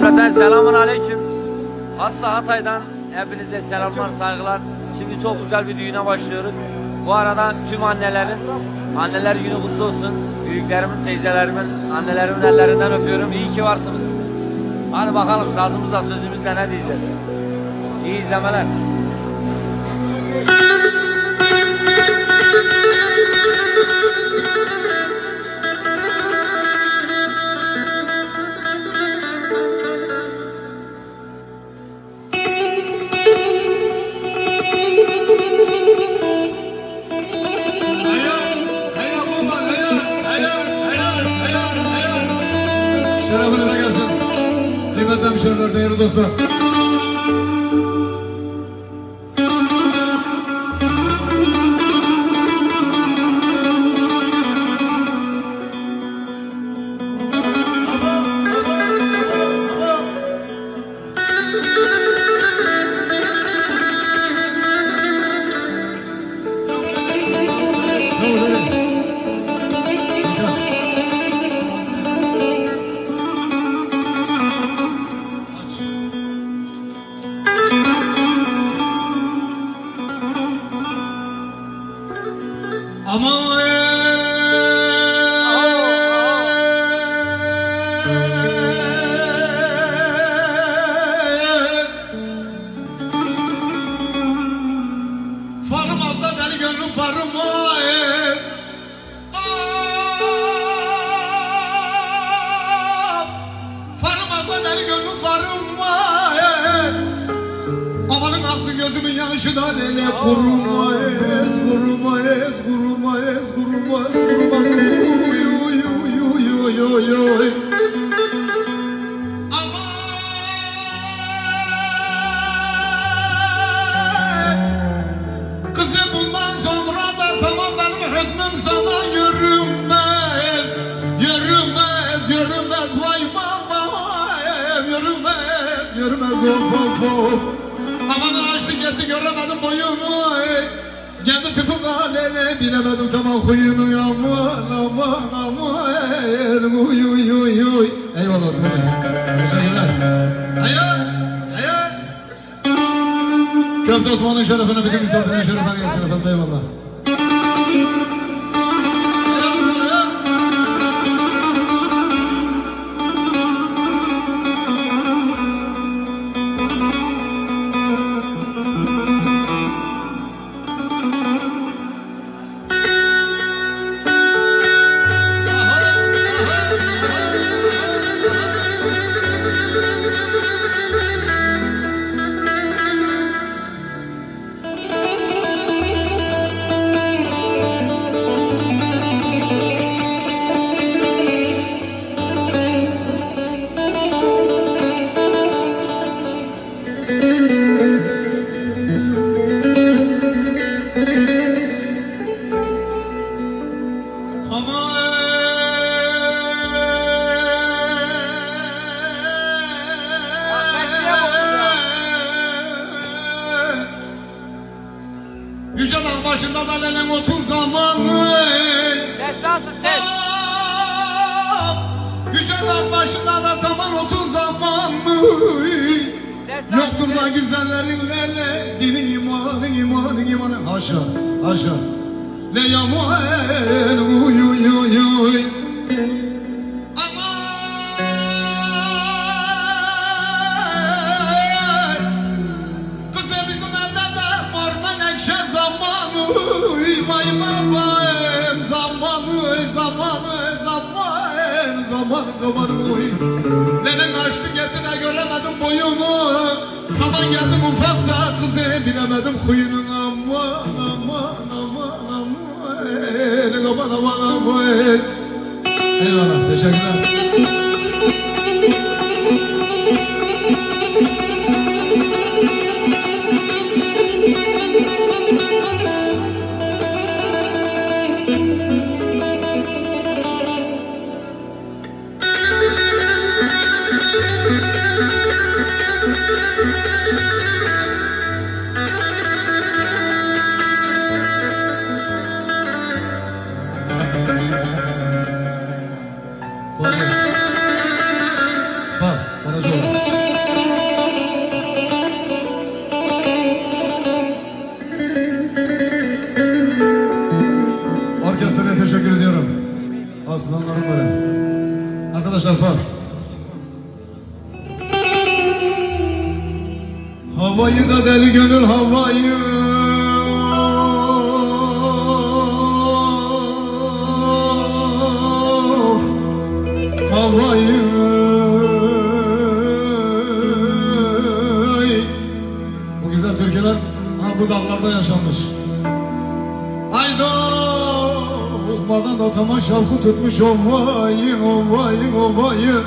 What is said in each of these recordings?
Cümleten selamun aleyküm. Hassa Hatay'dan hepinize selamlar, saygılar. Şimdi çok güzel bir düğüne başlıyoruz. Bu arada tüm anneler günü kutlu olsun. Büyüklerimin, teyzelerimin, annelerimin ellerinden öpüyorum. İyi ki varsınız. Hadi bakalım sazımızla sözümüzle ne diyeceğiz. İyi izlemeler. Şerefinize gelsin. Kıymetli hemşehriler, değerli dostlar. Ama farım az da deli gönlüm farım farım az da deli gönlüm farım amanın aklı gözümün yanışı da deli kurumayız uy. Kızım bundan sonra da tamam benim hükmüm sana yürümez vay babam yürümez of. Aman açtı gitti göremedim boyunu geldi tıpkı alene bilemedim tamam huyunu aman uy. Eyvallah olsun. Teşekkürler. Hayır. Köfte Osman'ın şerefine bütün misafirin şerefine gelsin efendim eyvallah. Yüce dağ başında da benim 30 zamanı. Ses nasıl ses? Yüce dağ başında da tamam 30 zamanı. Ses nasıl yoktur da ses? güzellerin lele dinin imanı. Haşa. Le yaman uy. Zamanı uy. Neden açtı getti de göremedim boyunu. Taban geldim ufakta kızı bilemedim huyunu. Aman. Eyvallah teşekkürler. Kolay gelsin. Bak, Karacaoğlu. Arkadaşlar var. Havayı da deli gönül havayı. Havayı. Bu güzel türküler bu dağlarda yaşanmış. Ayda olmadan da tamam şavku tutmuş ovayı, ovayı, ovayı.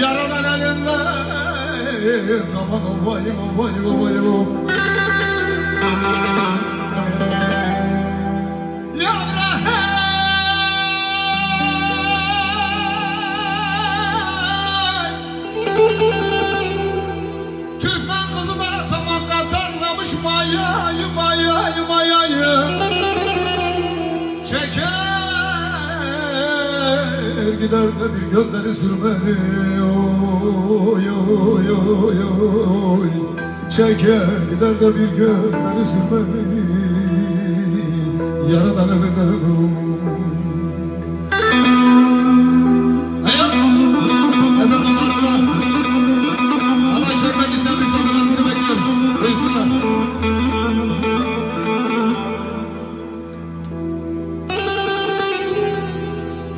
Yaradan elinden tamam ovayı, ovayı, ovayı, ovayı. Türkmen kızı da tamam katarlamış mayayı, mayayı, mayayı. Çeker gider de bir gözleri sürmeli. Oy, oy, oy, oy. Çeker gider de bir gözleri sürmeli. Yaradan elinden.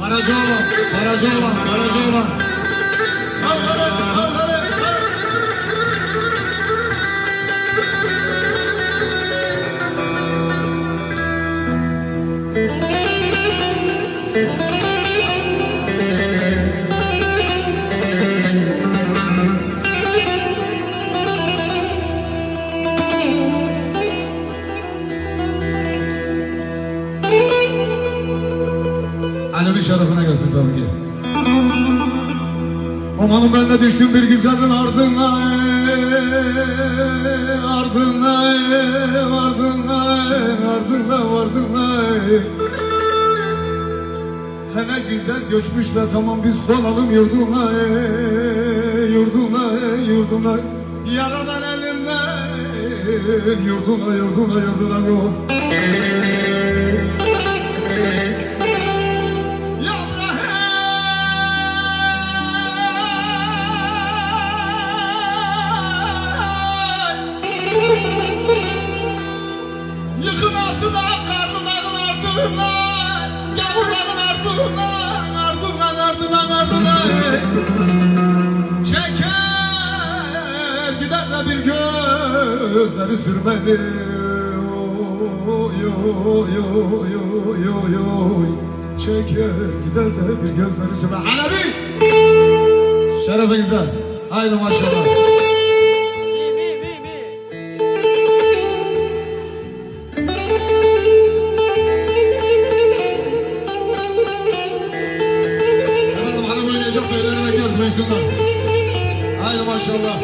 Barajı olan, barajı olan, barajı olan. Alevi şerefine gelsin tabii ki. Amanım ben de düştüm bir güzelin ardına, ardına, ardına, ardına, ardına. Hele güzel göçmüş de tamam biz konalım yurduna, yurduna, yurduna. Yaradan elinden yurduna, yurduna, yurduna. Of. Yıkınası da karnın ardına, yağmurların ardına, ardına, ardına, ardına. Çeker gider de bir gözleri sürmeli. Oy, oy, oy, oy, oy, oy. Çeker gider de bir gözleri sürmeli. Alevi! Şerefinize. Haydi maşallah. Haydi maşallah.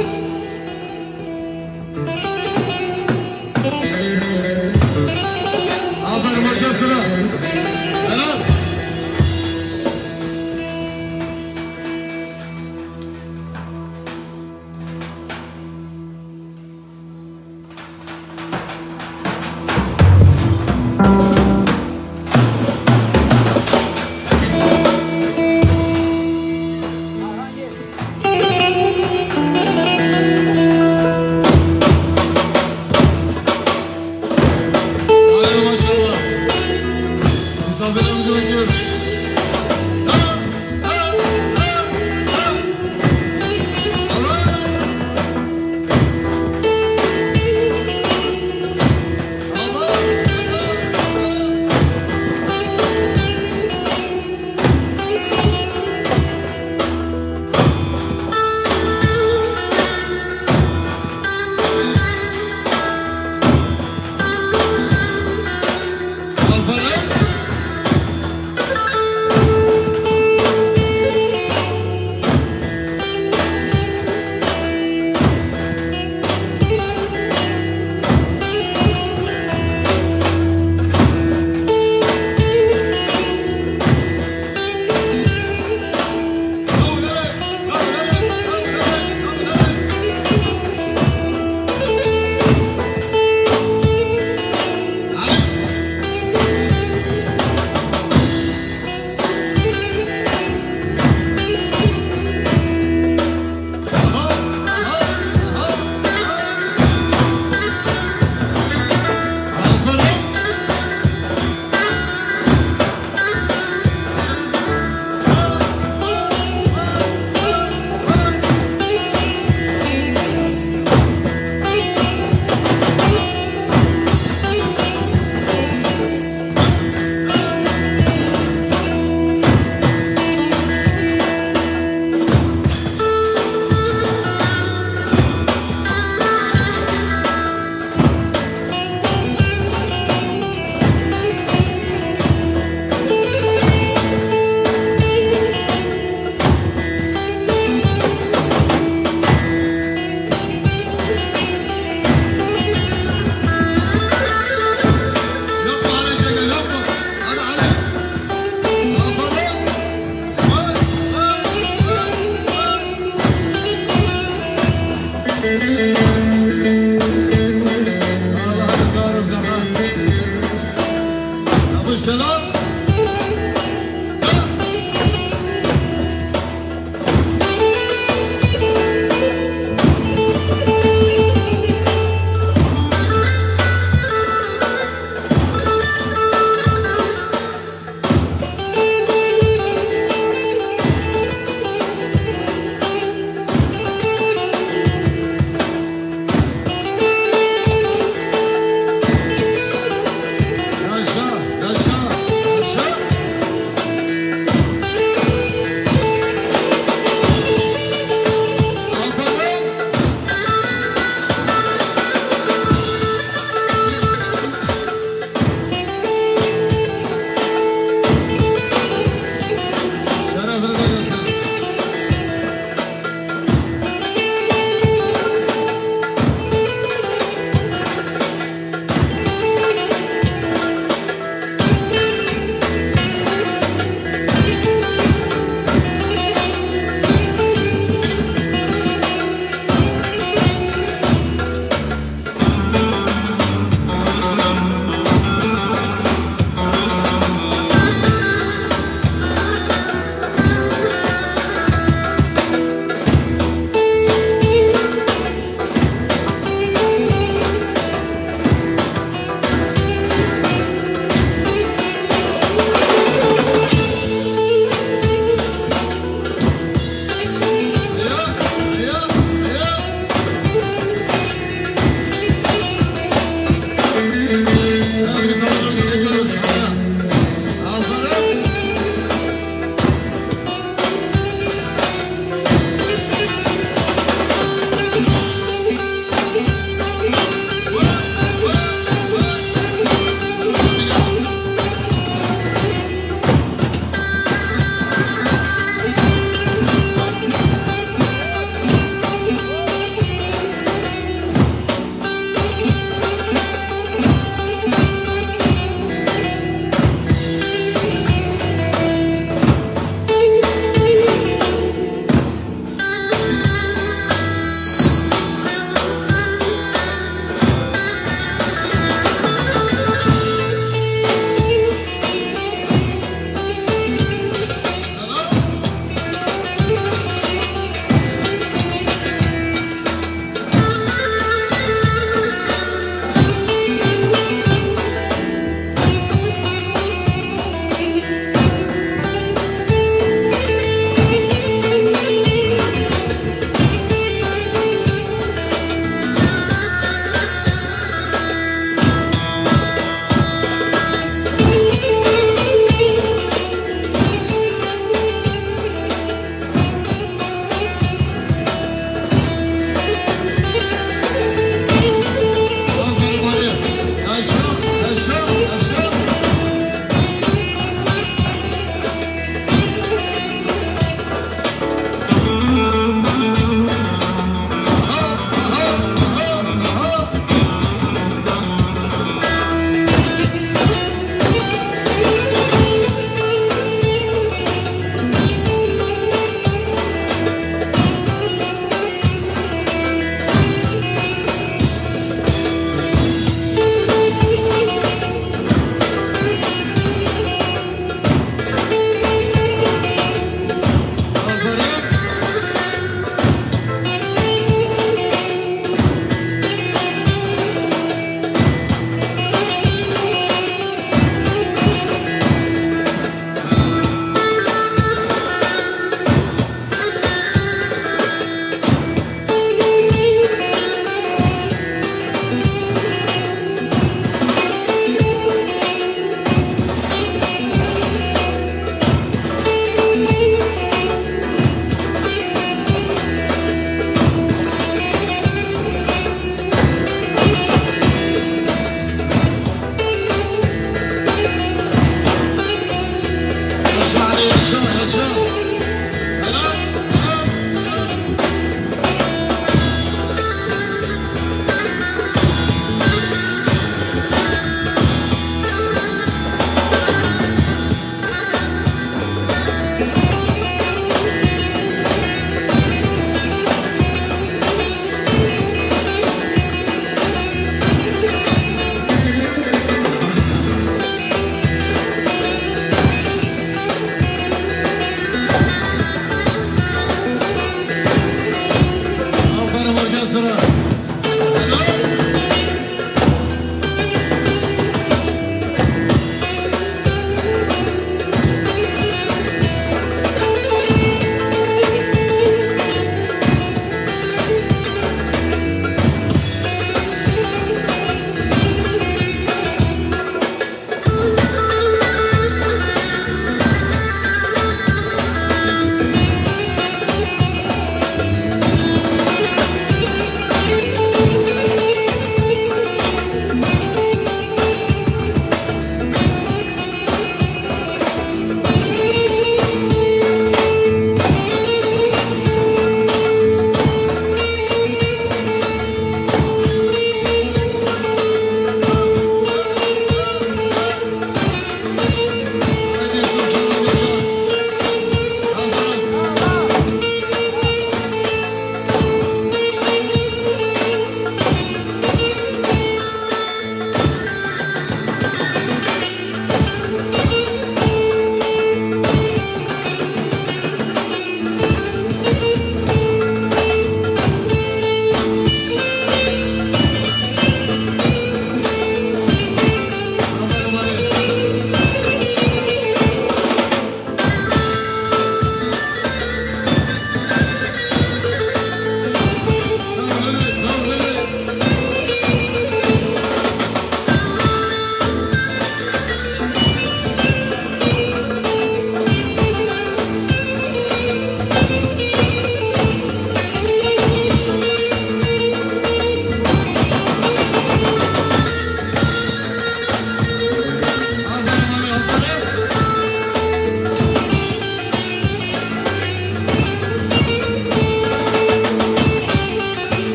Aferin orkestra. Helal. Allah'ını sağırım sana. Yapış kelam.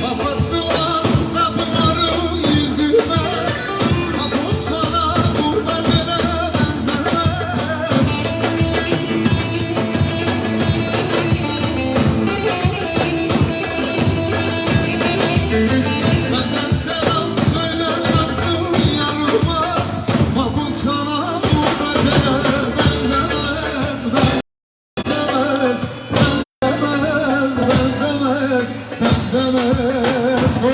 Kapattılar kapıları yüzüme, hapishane gurbetine benzemez. Benden selam söylemezdim yanıma, hapishane gurbetine benzemez. Benzemez, benzemez, benzemez, oh.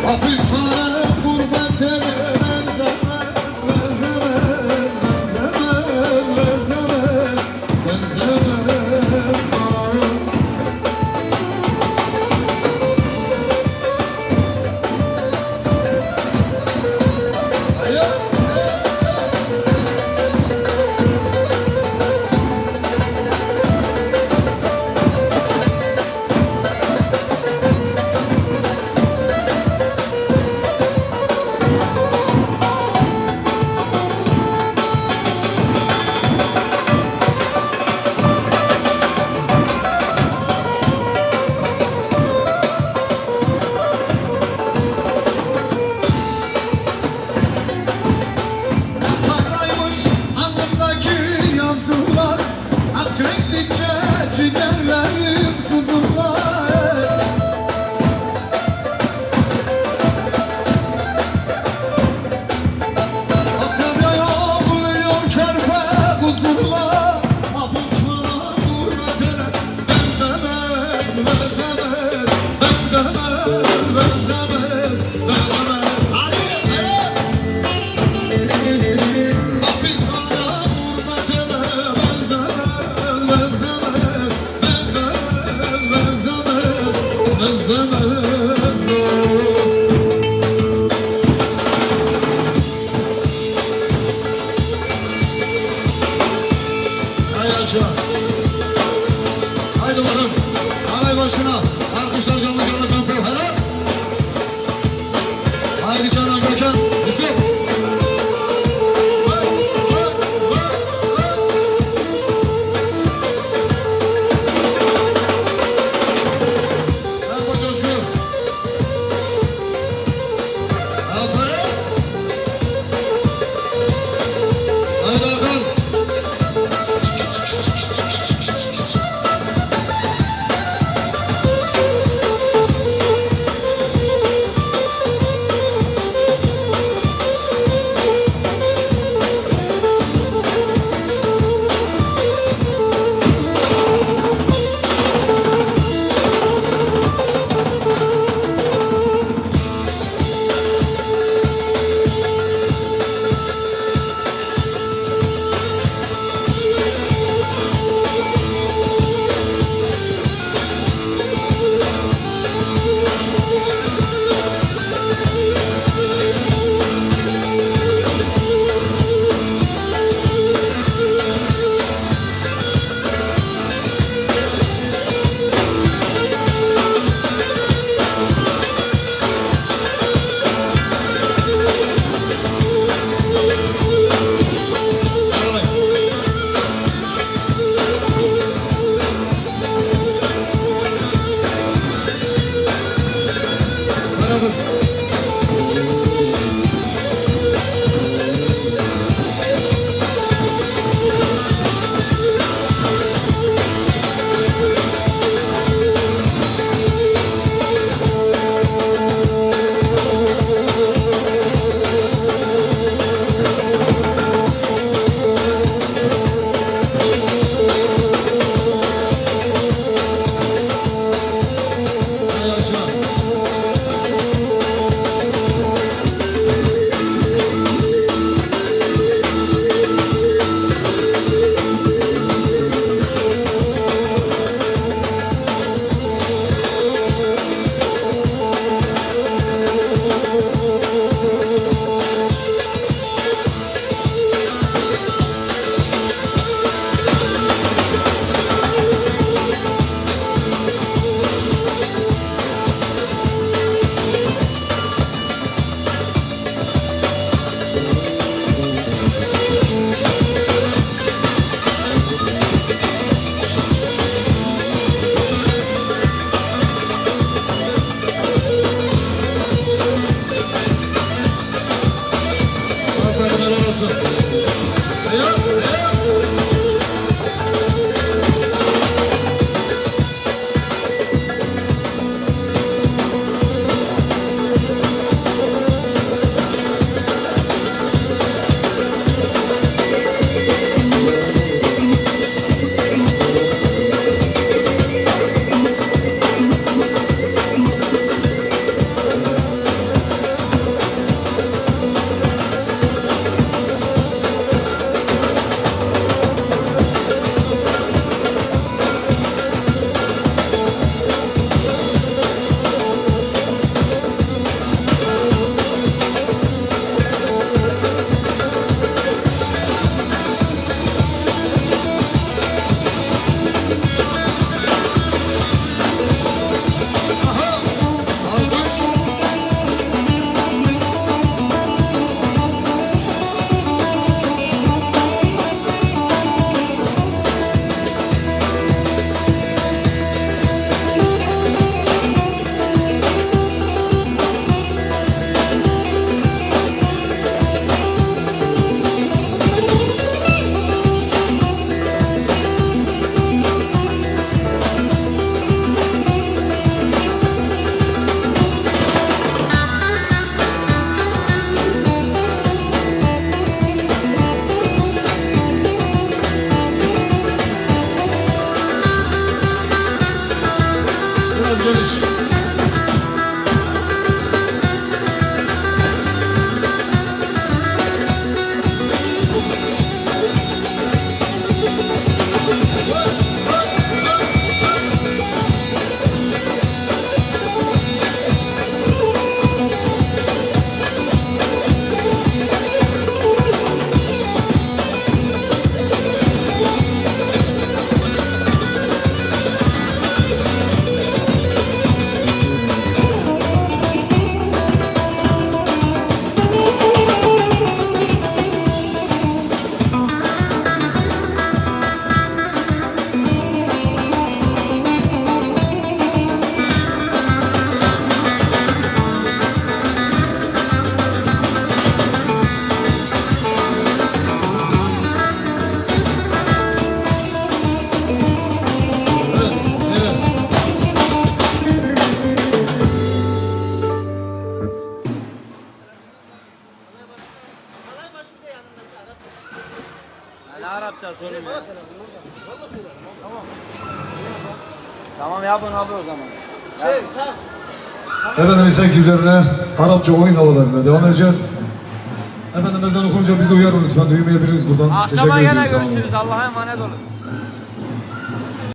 Hapishane gurbetine benzemez, benzemez, benzemez, benzemez, benzemez, oh. Paraymış alnımdaki yazılar, ak çektikçe ciğerlerim sızılar. Akrabaya buluyor kerpe kuzular, hapishane gurbetine benzemez, benzemez, benzemez, benzemez, benzemez. Hadi, hadi. Hapishane gurbetine benzemez, benzemez, benzemez, benzemez, benzemez dost. Hay yaşa. Haydi bakalım. Alay başına. Alkışlar canlı canlı canlı. Helal. Haydi Kenan Gökhan. Yusuf. Merhaba Coşku. Aferin. Haydi Hakan. Tamam yapın abi o zaman. Efendim istek üzerine Arapça oyun havalarına devam edeceğiz. Efendim ezan okunca bizi uyarın lütfen, duymayabiliriz buradan. Akşama Teşekkür gene ediyoruz, sağ olun. görüşürüz. Allah'a emanet olun.